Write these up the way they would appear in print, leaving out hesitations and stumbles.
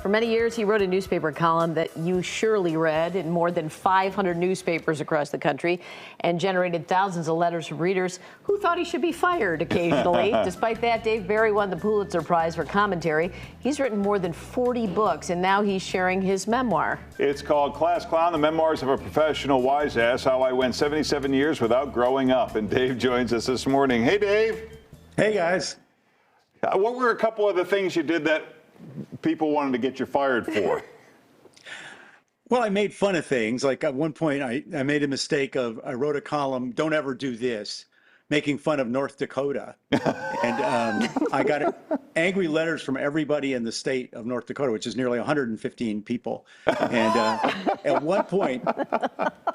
For many years, he wrote a newspaper column that you surely read in more than 500 newspapers across the country and generated thousands of letters from readers who thought he should be fired occasionally. Despite that, Dave Barry won the Pulitzer Prize for commentary. He's written more than 40 books, and now he's sharing his memoir. It's called Class Clown, the memoirs of a professional wise ass, how I went 77 years without growing up. And Dave joins us this morning. Hey, Dave. Hey, guys. What were a couple of the things you did that people wanted to get you fired for? Well, I made fun of things. Like at one point, I made a mistake I wrote a column, "Don't ever do this," making fun of North Dakota. And I got angry letters from everybody in the state of North Dakota, which is nearly 115 people. And at one point,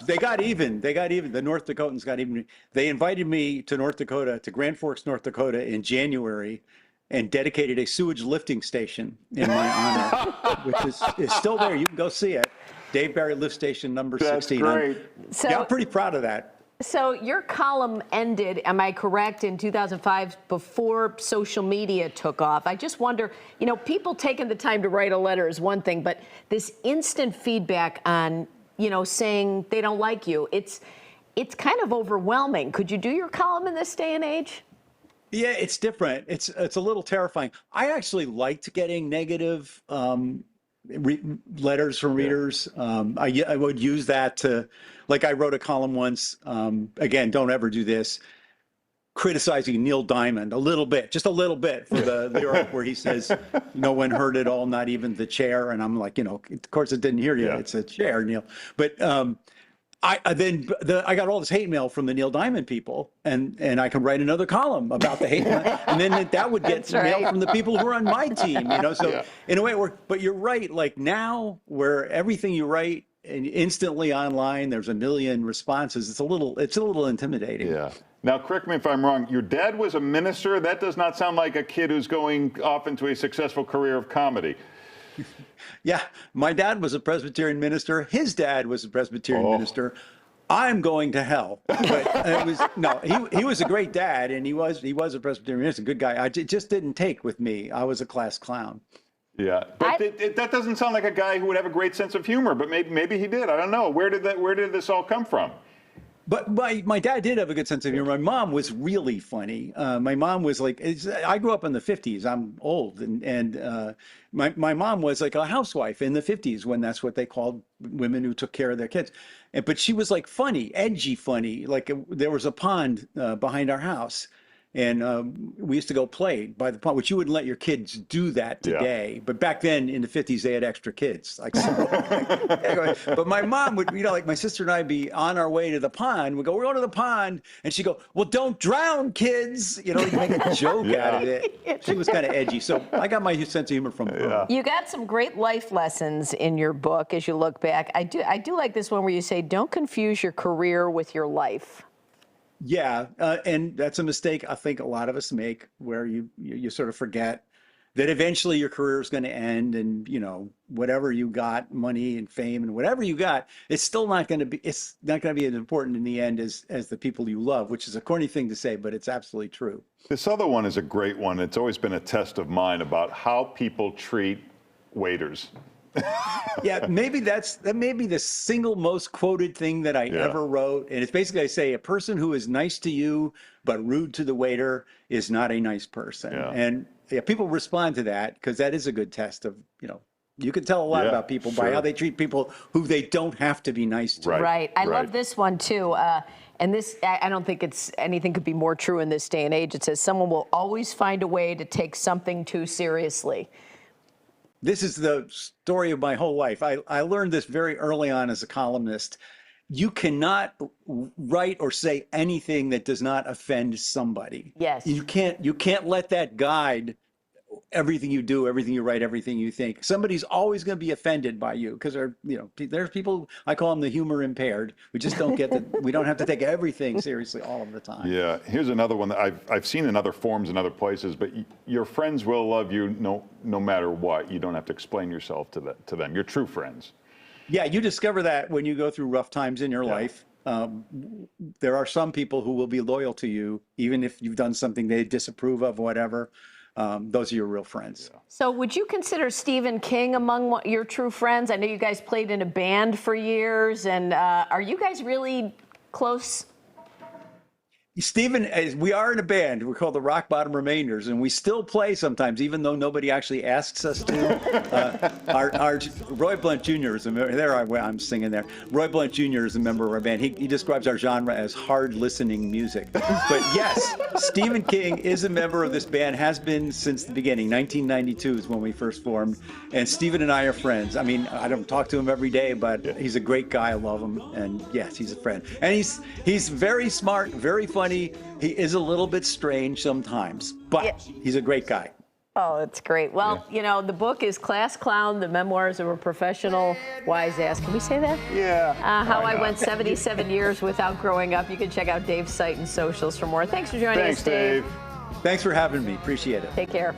they got even. The North Dakotans got even. They invited me to North Dakota, to Grand Forks, North Dakota in January, and dedicated a sewage lifting station in my honor, which is still there. You can go see it. Dave Barry Lift Station number 16. That's great. I'm pretty proud of that. So your column ended, am I correct, in 2005 before social media took off? I just wonder, people taking the time to write a letter is one thing, but this instant feedback on, saying they don't like you, it's kind of overwhelming. Could you do your column in this day and age? Yeah, it's different. It's a little terrifying. I actually liked getting negative letters from readers. I would use that to, like I wrote a column once, again, don't ever do this, criticizing Neil Diamond a little bit, just a little bit, for the lyric where he says, "No one heard it all, not even the chair." And I'm like, of course it didn't hear you. Yeah. It's a chair, Neil. But I got all this hate mail from the Neil Diamond people, and I can write another column about the hate mail, and then that would get mail from the people who are on my team, So in a way, but you're right. Like now, where everything you write and instantly online, there's a million responses. It's a little intimidating. Yeah. Now, correct me if I'm wrong. Your dad was a minister. That does not sound like a kid who's going off into a successful career of comedy. Yeah, my dad was a Presbyterian minister. His dad was a Presbyterian minister. I'm going to hell. But he was a great dad, and he was a Presbyterian minister, good guy. It just didn't take with me. I was a class clown. Yeah, but that doesn't sound like a guy who would have a great sense of humor. But maybe he did. I don't know. Where did this all come from? But my dad did have a good sense of humor. My mom was really funny. My mom was like, I grew up in the 50s. I'm old. And my mom was like a housewife in the 50s when that's what they called women who took care of their kids. But she was like funny, edgy funny. Like there was a pond behind our house. And we used to go play by the pond, which you wouldn't let your kids do that today. Yeah. But back then in the 50s, they had extra kids. But my mom would, like my sister and I'd be on our way to the pond. We'd go, we're going to the pond. And she'd go, well, don't drown, kids. You make a joke out of it. She was kind of edgy. So I got my sense of humor from her. Yeah. You got some great life lessons in your book as you look back. I do like this one where you say, don't confuse your career with your life. Yeah, and that's a mistake I think a lot of us make, where you sort of forget that eventually your career is going to end, and whatever you got, money and fame and whatever you got, it's not going to be as important in the end as the people you love, which is a corny thing to say, but it's absolutely true. This other one is a great one. It's always been a test of mine about how people treat waiters. Yeah, maybe that may be the single most quoted thing that I ever wrote. And it's basically, I say, a person who is nice to you but rude to the waiter is not a nice person. Yeah. And people respond to that because that is a good test of, you can tell a lot about people by how they treat people who they don't have to be nice to. Right. I love this one too. And this, I don't think anything could be more true in this day and age. It says someone will always find a way to take something too seriously. This is the story of my whole life. I learned this very early on as a columnist. You cannot write or say anything that does not offend somebody. Yes. You can't let that guide everything you do, everything you write, everything you think. Somebody's always going to be offended by you because there's people, I call them the humor impaired. We just don't get that. We don't have to take everything seriously all of the time. Yeah. Here's another one that I've seen in other forms and other places, but your friends will love you no matter what. You don't have to explain yourself to them. You're true friends. Yeah. You discover that when you go through rough times in your life. There are some people who will be loyal to you, even if you've done something they disapprove of, whatever. those are your real friends. So would you consider Stephen King among your true friends? I know you guys played in a band for years, and are you guys really close? Stephen, we are in a band. We're called the Rock Bottom Remainders, and we still play sometimes, even though nobody actually asks us to. Our Roy Blunt Jr. is a member. I'm singing there. Roy Blunt Jr. is a member of our band. He describes our genre as hard listening music. But yes, Stephen King is a member of this band, has been since the beginning. 1992 is when we first formed, and Stephen and I are friends. I mean, I don't talk to him every day, but he's a great guy. I love him, and yes, he's a friend. And he's very smart, very funny. He is a little bit strange sometimes, but he's a great guy. Oh, that's great. Well, you know, the book is Class Clown, the memoirs of a professional wise ass. Can we say that? Yeah. How I went 77 years without growing up. You can check out Dave's site and socials for more. Thanks for joining us, Thanks, Dave. Thanks for having me. Appreciate it. Take care.